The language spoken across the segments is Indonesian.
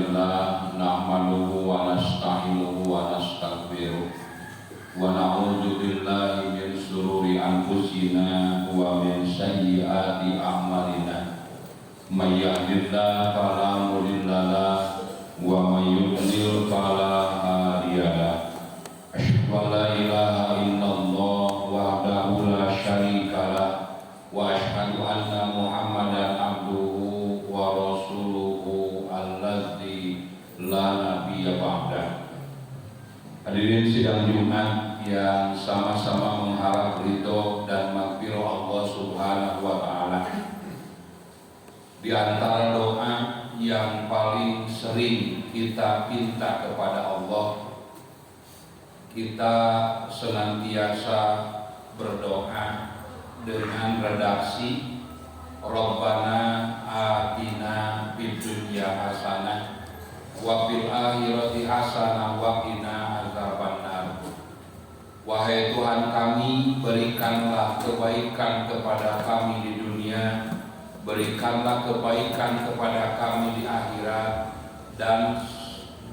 Alhamdulillah nahmaduhu wa nasta'inuhu wa nastaghfiruh wa na'udzu billahi min shururi anfusina wa min sayyiati a'malina may yahdihillahu fala mudilla lahu wa may yudlil fala hadiya lahu asyhadu an la ilaha illallah wahdahu la syarika lahu wa asyhadu anna Muhammadan abduhu wa rasuluhu alladzi la nabiyya ba'da. Hadirin sidang Jumat yang sama-sama mengharap ridho dan maghfirah Allah Subhanahu wa taala. Di antara doa yang paling sering kita minta kepada Allah, kita senantiasa berdoa dengan redaksi Rabbana atina fid dunya hasanah wa fil akhirati hasanah wa qina azabannar. Wahai Tuhan kami, berikanlah kebaikan kepada kami di dunia, berikanlah kebaikan kepada kami di akhirat, dan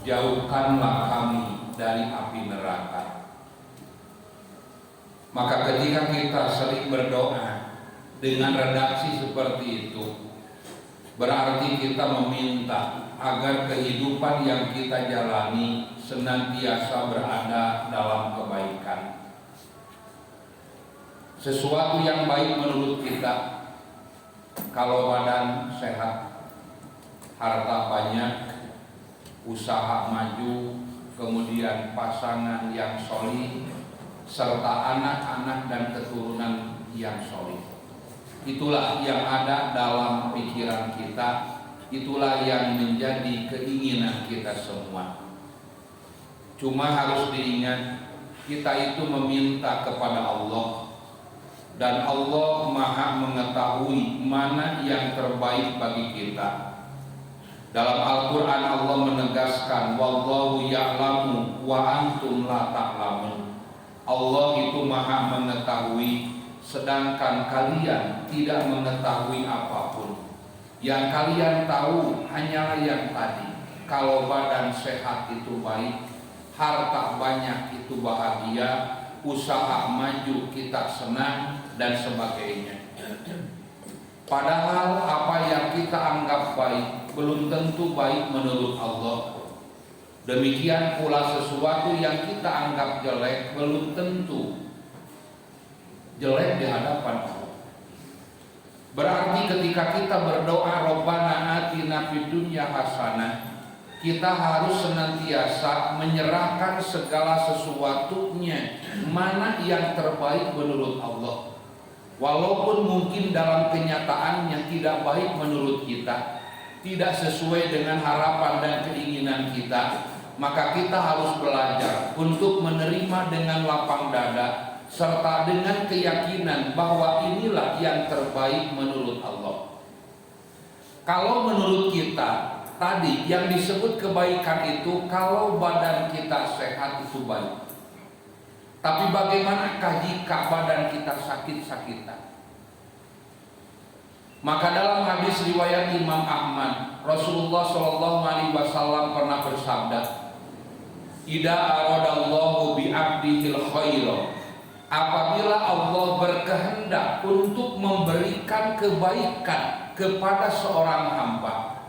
jauhkanlah kami dari api neraka. Maka ketika kita sering berdoa dengan redaksi seperti itu, berarti kita meminta agar kehidupan yang kita jalani senantiasa berada dalam kebaikan. Sesuatu yang baik menurut kita, kalau badan sehat, harta banyak, usaha maju, kemudian pasangan yang solih, serta anak-anak dan keturunan yang solih. Itulah yang ada dalam pikiran kita, itulah yang menjadi keinginan kita semua. Cuma harus diingat, kita itu meminta kepada Allah, dan Allah Maha mengetahui mana yang terbaik bagi kita. Dalam Al-Quran Allah menegaskan, wallahu ya'lamu wa antum la ta'lamun. Allah itu Maha mengetahui, sedangkan kalian tidak mengetahui apapun. Yang kalian tahu hanyalah yang tadi. Kalau badan sehat itu baik, harta banyak itu bahagia, usaha maju kita senang, dan sebagainya. Padahal apa yang kita anggap baik belum tentu baik menurut Allah. Demikian pula sesuatu yang kita anggap jelek belum tentu jelek di hadapan Allah. Berarti ketika kita berdoa Rabbana atina fid dunya hasanah, kita harus senantiasa menyerahkan segala sesuatunya mana yang terbaik menurut Allah. Walaupun mungkin dalam kenyataannya tidak baik menurut kita, tidak sesuai dengan harapan dan keinginan kita, maka kita harus belajar untuk menerima dengan lapang dada serta dengan keyakinan bahwa inilah yang terbaik menurut Allah. Kalau menurut kita tadi yang disebut kebaikan itu kalau badan kita sehat itu baik. Tapi bagaimanakah jika badan kita sakit-sakitan? Maka dalam hadis riwayat Imam Ahmad, Rasulullah SAW pernah bersabda, "Idza aradallahu bi 'abdihil khaira." Apabila Allah berkehendak untuk memberikan kebaikan kepada seorang hamba,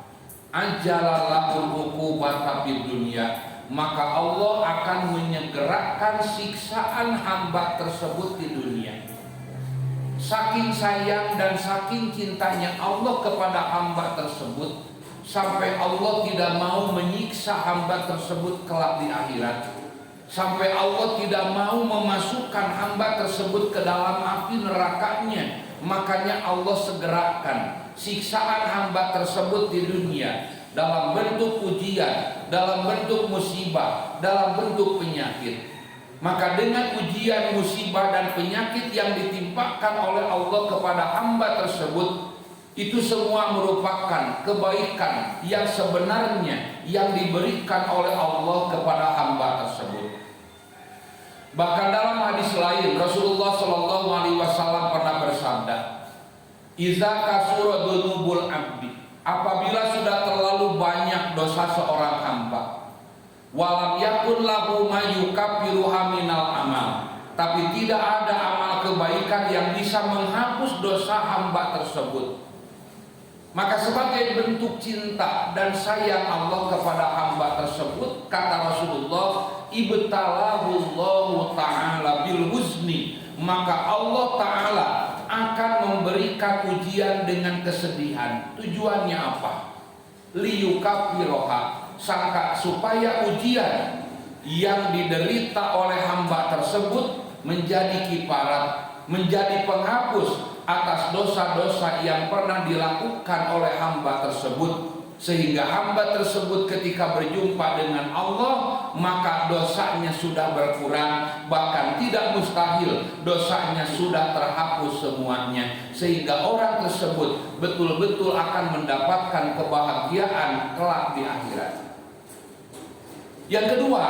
ajalalahul uqubata fid dunya, maka Allah akan menyegerakan siksaan hamba tersebut di dunia. Saking sayang dan saking cintanya Allah kepada hamba tersebut, sampai Allah tidak mau menyiksa hamba tersebut kelak di akhirat, sampai Allah tidak mau memasukkan hamba tersebut ke dalam api nerakanya. Makanya Allah segerakan siksaan hamba tersebut di dunia dalam bentuk ujian, dalam bentuk musibah, dalam bentuk penyakit. Maka dengan ujian, musibah, dan penyakit yang ditimpakan oleh Allah kepada hamba tersebut, itu semua merupakan kebaikan yang sebenarnya yang diberikan oleh Allah kepada hamba tersebut. Bahkan dalam hadis lain Rasulullah SAW pernah bersabda, "Iza kasura dzunubul abdi apabila sudah terlalu banyak dosa seorang hamba, walam yakun lahu ma yukaffiruha minal amal, tapi tidak ada amal kebaikan yang bisa menghapus dosa hamba tersebut, maka sebagai bentuk cinta dan sayang Allah kepada hamba tersebut, kata Rasulullah, ibtalahullahu ta'ala bil huzni, maka Allah Ta'ala akan memberikan ujian dengan kesedihan. Tujuannya apa? Liyukaffiroha, supaya ujian yang diderita oleh hamba tersebut menjadi kifarat, menjadi penghapus atas dosa-dosa yang pernah dilakukan oleh hamba tersebut, sehingga hamba tersebut ketika berjumpa dengan Allah maka dosanya sudah berkurang, bahkan tidak mustahil dosanya sudah terhapus semuanya, sehingga orang tersebut betul-betul akan mendapatkan kebahagiaan kelak di akhirat. Yang kedua,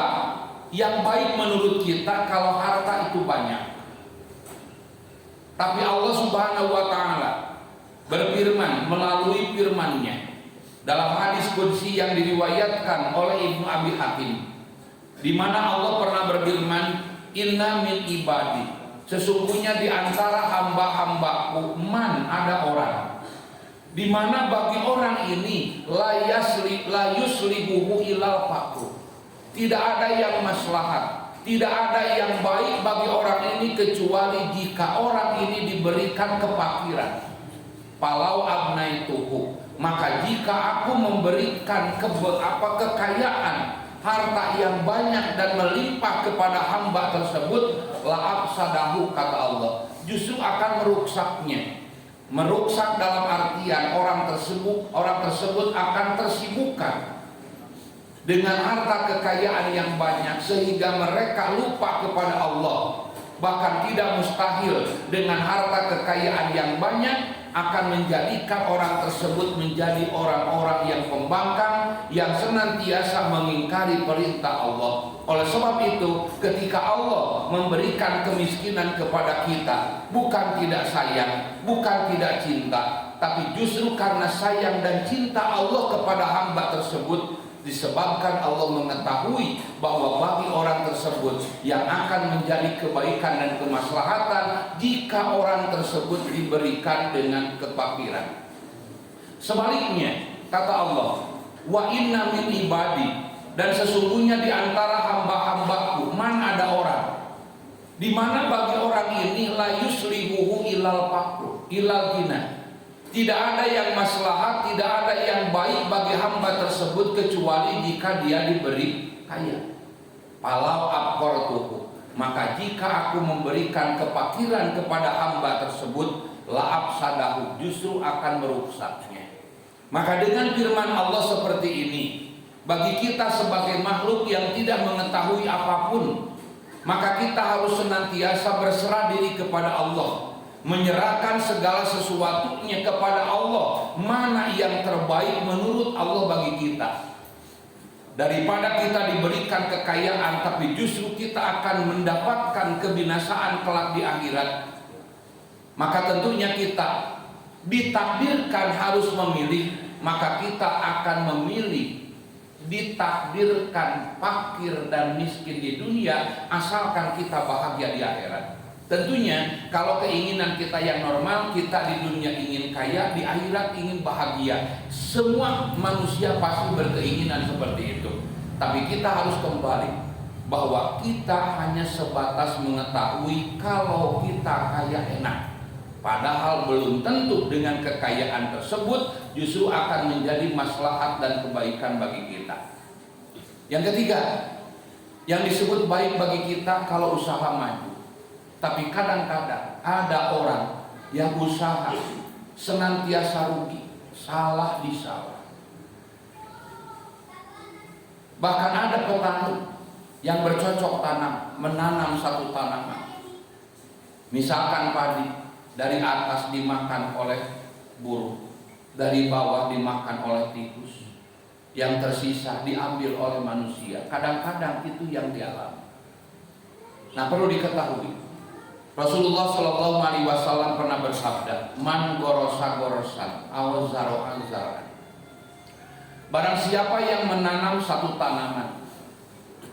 yang baik menurut kita kalau harta itu banyak. Tapi Allah Subhanahu wa Ta'ala berfirman melalui firman-Nya dalam hadis qudsi yang diriwayatkan oleh Ibnu Abi Hatim, di mana Allah pernah berfirman, inna min ibadi, sesungguhnya di antara hamba-hambaku man, ada orang di mana bagi orang ini la yuslibuhu ilal faqr, tidak ada yang maslahat, tidak ada yang baik bagi orang ini kecuali jika orang ini diberikan kefakiran. Palau abnaituhu, maka jika aku memberikan kekayaan, harta yang banyak dan melimpah kepada hamba tersebut, la afsadahu, kata Allah, justru akan merusaknya. Merusak dalam artian orang tersebut akan tersibukkan dengan harta kekayaan yang banyak sehingga mereka lupa kepada Allah. Bahkan tidak mustahil dengan harta kekayaan yang banyak akan menjadikan orang tersebut menjadi orang-orang yang pembangkang, yang senantiasa mengingkari perintah Allah. Oleh sebab itu, ketika Allah memberikan kemiskinan kepada kita, bukan tidak sayang, bukan tidak cinta, tapi justru karena sayang dan cinta Allah kepada hamba tersebut, disebabkan Allah mengetahui bahwa bagi orang tersebut yang akan menjadi kebaikan dan kemaslahatan jika orang tersebut diberikan dengan kefakiran. Sebaliknya, kata Allah, wa inna min ibadi, dan sesungguhnya di antara hamba-hambaku man, ada orang di mana bagi orang ini la yuslihuhu ilal faqr ilal ghina, tidak ada yang maslahat, tidak ada yang baik bagi hamba tersebut kecuali jika dia diberi kaya. Palau abqartuhu, maka jika aku memberikan kefakiran kepada hamba tersebut, la afsadahu, justru akan merusaknya. Maka dengan firman Allah seperti ini, bagi kita sebagai makhluk yang tidak mengetahui apapun, maka kita harus senantiasa berserah diri kepada Allah, menyerahkan segala sesuatunya kepada Allah, mana yang terbaik menurut Allah bagi kita. Daripada kita diberikan kekayaan tapi justru kita akan mendapatkan kebinasaan kelak di akhirat, maka tentunya kita ditakdirkan harus memilih, maka kita akan memilih ditakdirkan fakir dan miskin di dunia asalkan kita bahagia di akhirat. Tentunya kalau keinginan kita yang normal, kita di dunia ingin kaya, di akhirat ingin bahagia. Semua manusia pasti berkeinginan seperti itu. Tapi kita harus kembali bahwa kita hanya sebatas mengetahui kalau kita kaya enak, padahal belum tentu dengan kekayaan tersebut justru akan menjadi maslahat dan kebaikan bagi kita. Yang ketiga, yang disebut baik bagi kita kalau usaha maju. Tapi kadang-kadang ada orang yang usaha senantiasa rugi, salah di salah. Bahkan ada petani yang bercocok tanam, menanam satu tanaman. Misalkan padi, dari atas dimakan oleh burung, dari bawah dimakan oleh tikus, yang tersisa diambil oleh manusia. Kadang-kadang itu yang dialami. Nah, perlu diketahui, Rasulullah SAW pernah bersabda, man gorosa gorosan aw zaro'an zaran, Barang siapa yang menanam satu tanaman,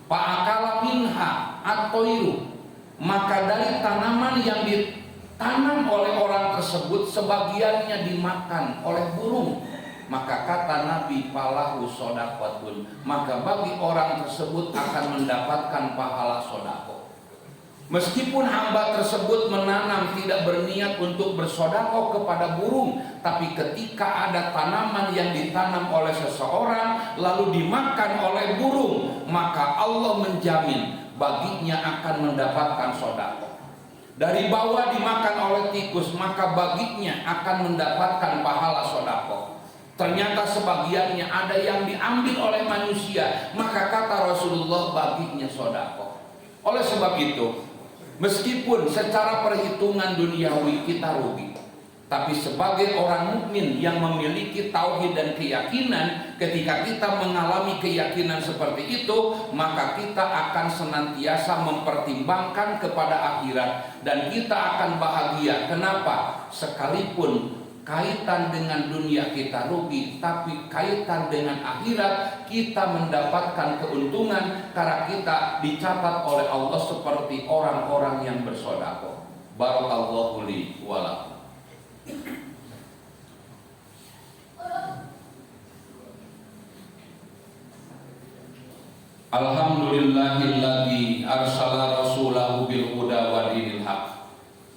fa'akala minha at-toiru, maka dari tanaman yang ditanam oleh orang tersebut sebagiannya dimakan oleh burung, maka kata Nabi falahu sodaqatun, maka bagi orang tersebut akan mendapatkan pahala sodaqah. Meskipun hamba tersebut menanam tidak berniat untuk bersedekah kepada burung, tapi ketika ada tanaman yang ditanam oleh seseorang lalu dimakan oleh burung, maka Allah menjamin baginya akan mendapatkan sedekah. Dari bawah dimakan oleh tikus, maka baginya akan mendapatkan pahala sedekah. Ternyata sebagiannya ada yang diambil oleh manusia, maka kata Rasulullah baginya sedekah. Oleh sebab itu, meskipun secara perhitungan duniawi kita rugi, tapi sebagai orang mukmin yang memiliki tauhid dan keyakinan, ketika kita mengalami keyakinan seperti itu, maka kita akan senantiasa mempertimbangkan kepada akhirat dan kita akan bahagia. Kenapa? Sekalipun kaitan dengan dunia kita rugi, tapi kaitan dengan akhirat kita mendapatkan keuntungan karena kita dicatat oleh Allah seperti orang-orang yang bersedekah. Barakallahu li wa lakum. Alhamdulillahilladzi arsala rasulahu bil huda wa dinil haq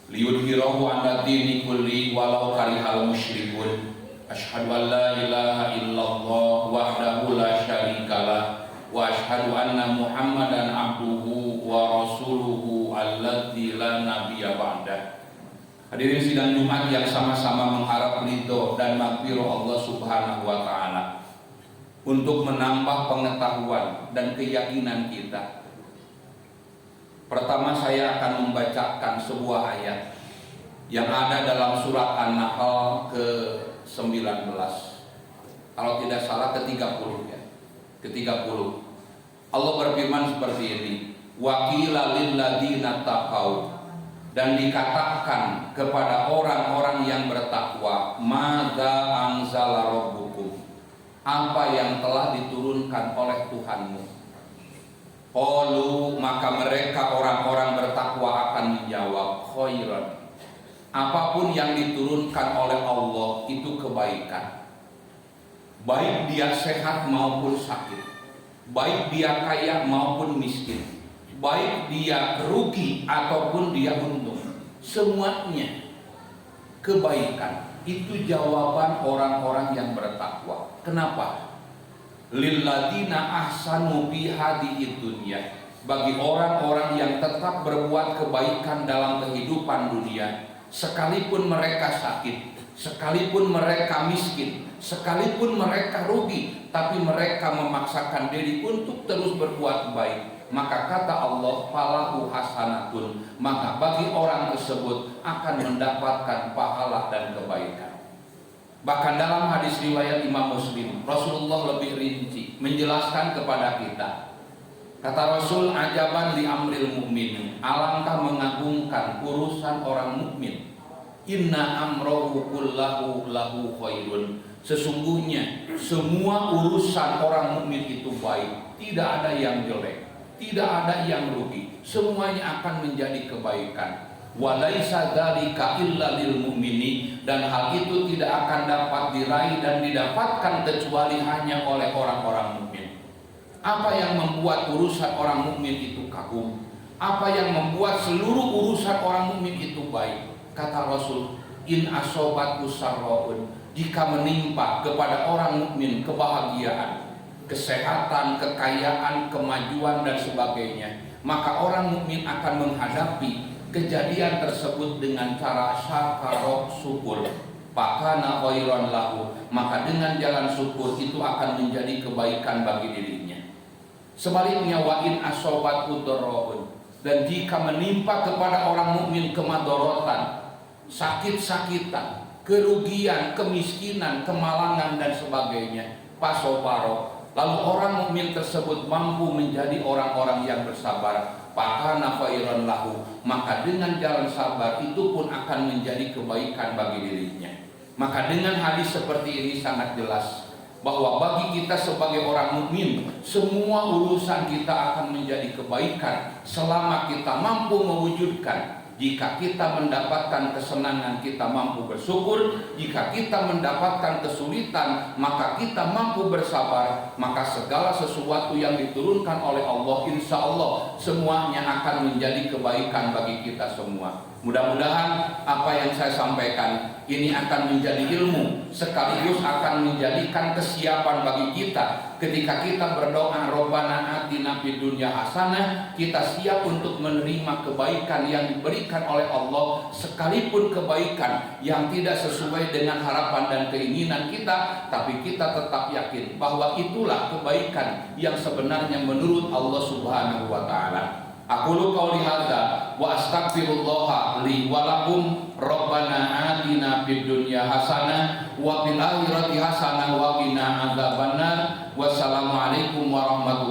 liyudhhirahu 'ala dini kulli walau karihal musyrikun. Asyhadu an la ilaha illallah wahdahu la syarikalah wa asyhadu anna Muhammadan abduhu wa rasuluhu alladzi la nabiyya ba'dah. Hadirin sidang Jumat yang sama-sama mengharap ridho dan maghfirah Allah Subhanahu wa taala untuk menambah pengetahuan dan keyakinan kita. Pertama saya akan membacakan sebuah ayat yang ada dalam surat An-Nahl ke-19. Kalau tidak salah ke-30 ya. Ke-30. Allah berfirman seperti ini, wa qila lil ladzina taqau, dan dikatakan kepada orang-orang yang bertakwa, madza anzala rabbukum, apa yang telah diturunkan oleh Tuhanmu. Qalu, maka mereka orang-orang bertakwa akan menjawab, khairan, apapun yang diturunkan oleh Allah itu kebaikan, baik dia sehat maupun sakit, baik dia kaya maupun miskin, baik dia rugi ataupun dia untung, semuanya kebaikan. Itu jawaban orang-orang yang bertakwa. Kenapa? Lilladzina ahsanu fi hadhihi dunya, bagi orang-orang yang tetap berbuat kebaikan dalam kehidupan dunia, sekalipun mereka sakit, sekalipun mereka miskin, sekalipun mereka rugi, tapi mereka memaksakan diri untuk terus berbuat baik, maka kata Allah falahu hasanatun, maka bagi orang tersebut akan mendapatkan pahala dan kebaikan. Bahkan dalam hadis riwayat Imam Muslim, Rasulullah lebih rinci menjelaskan kepada kita. Kata Rasul, ajaban li amril mu'min, alangkah mengagungkan urusan orang mukmin. Inna amrohu kullahu lahu khairun, sesungguhnya semua urusan orang mukmin itu baik, tidak ada yang jelek, tidak ada yang rugi, semuanya akan menjadi kebaikan. Walaisa dzalika illa lil mu'mini, dan hal itu tidak akan dapat diraih dan didapatkan kecuali hanya oleh orang-orang mukmin. Apa yang membuat urusan orang mukmin itu kagum? Apa yang membuat seluruh urusan orang mukmin itu baik? Kata Rasul, in asobat usarraun, jika menimpa kepada orang mukmin kebahagiaan, kesehatan, kekayaan, kemajuan dan sebagainya, maka orang mukmin akan menghadapi kejadian tersebut dengan cara syakara, syukur, fakana khairan lahu, maka dengan jalan syukur itu akan menjadi kebaikan bagi dirinya. Sebaliknya wa in asobat udarraun, dan jika menimpa kepada orang mukmin kemadorotan, sakit-sakitan, kerugian, kemiskinan, kemalangan dan sebagainya, pasobaro, lalu orang mukmin tersebut mampu menjadi orang-orang yang bersabar, fakana khairan lahu, maka dengan jalan sabar itu pun akan menjadi kebaikan bagi dirinya. Maka dengan hadis seperti ini sangat jelas bahwa bagi kita sebagai orang mukmin, semua urusan kita akan menjadi kebaikan selama kita mampu mewujudkan. Jika kita mendapatkan kesenangan, kita mampu bersyukur. Jika kita mendapatkan kesulitan, maka kita mampu bersabar. Maka segala sesuatu yang diturunkan oleh Allah, insya Allah semuanya akan menjadi kebaikan bagi kita semua. Mudah-mudahan apa yang saya sampaikan ini akan menjadi ilmu, sekaligus akan menjadikan kesiapan bagi kita ketika kita berdoa Rabbana atina fid dunya hasanah. Kita siap untuk menerima kebaikan yang diberikan oleh Allah, sekalipun kebaikan yang tidak sesuai dengan harapan dan keinginan kita, tapi kita tetap yakin bahwa itulah kebaikan yang sebenarnya menurut Allah Subhanahu wa taala. Aqulu qouli hadza wa astaghfirullah li wa lakum. Rabbana atina fid dunya hasanah wa fil akhirati hasanah wa qina adzabannar. Wassalamualaikum warahmatullahi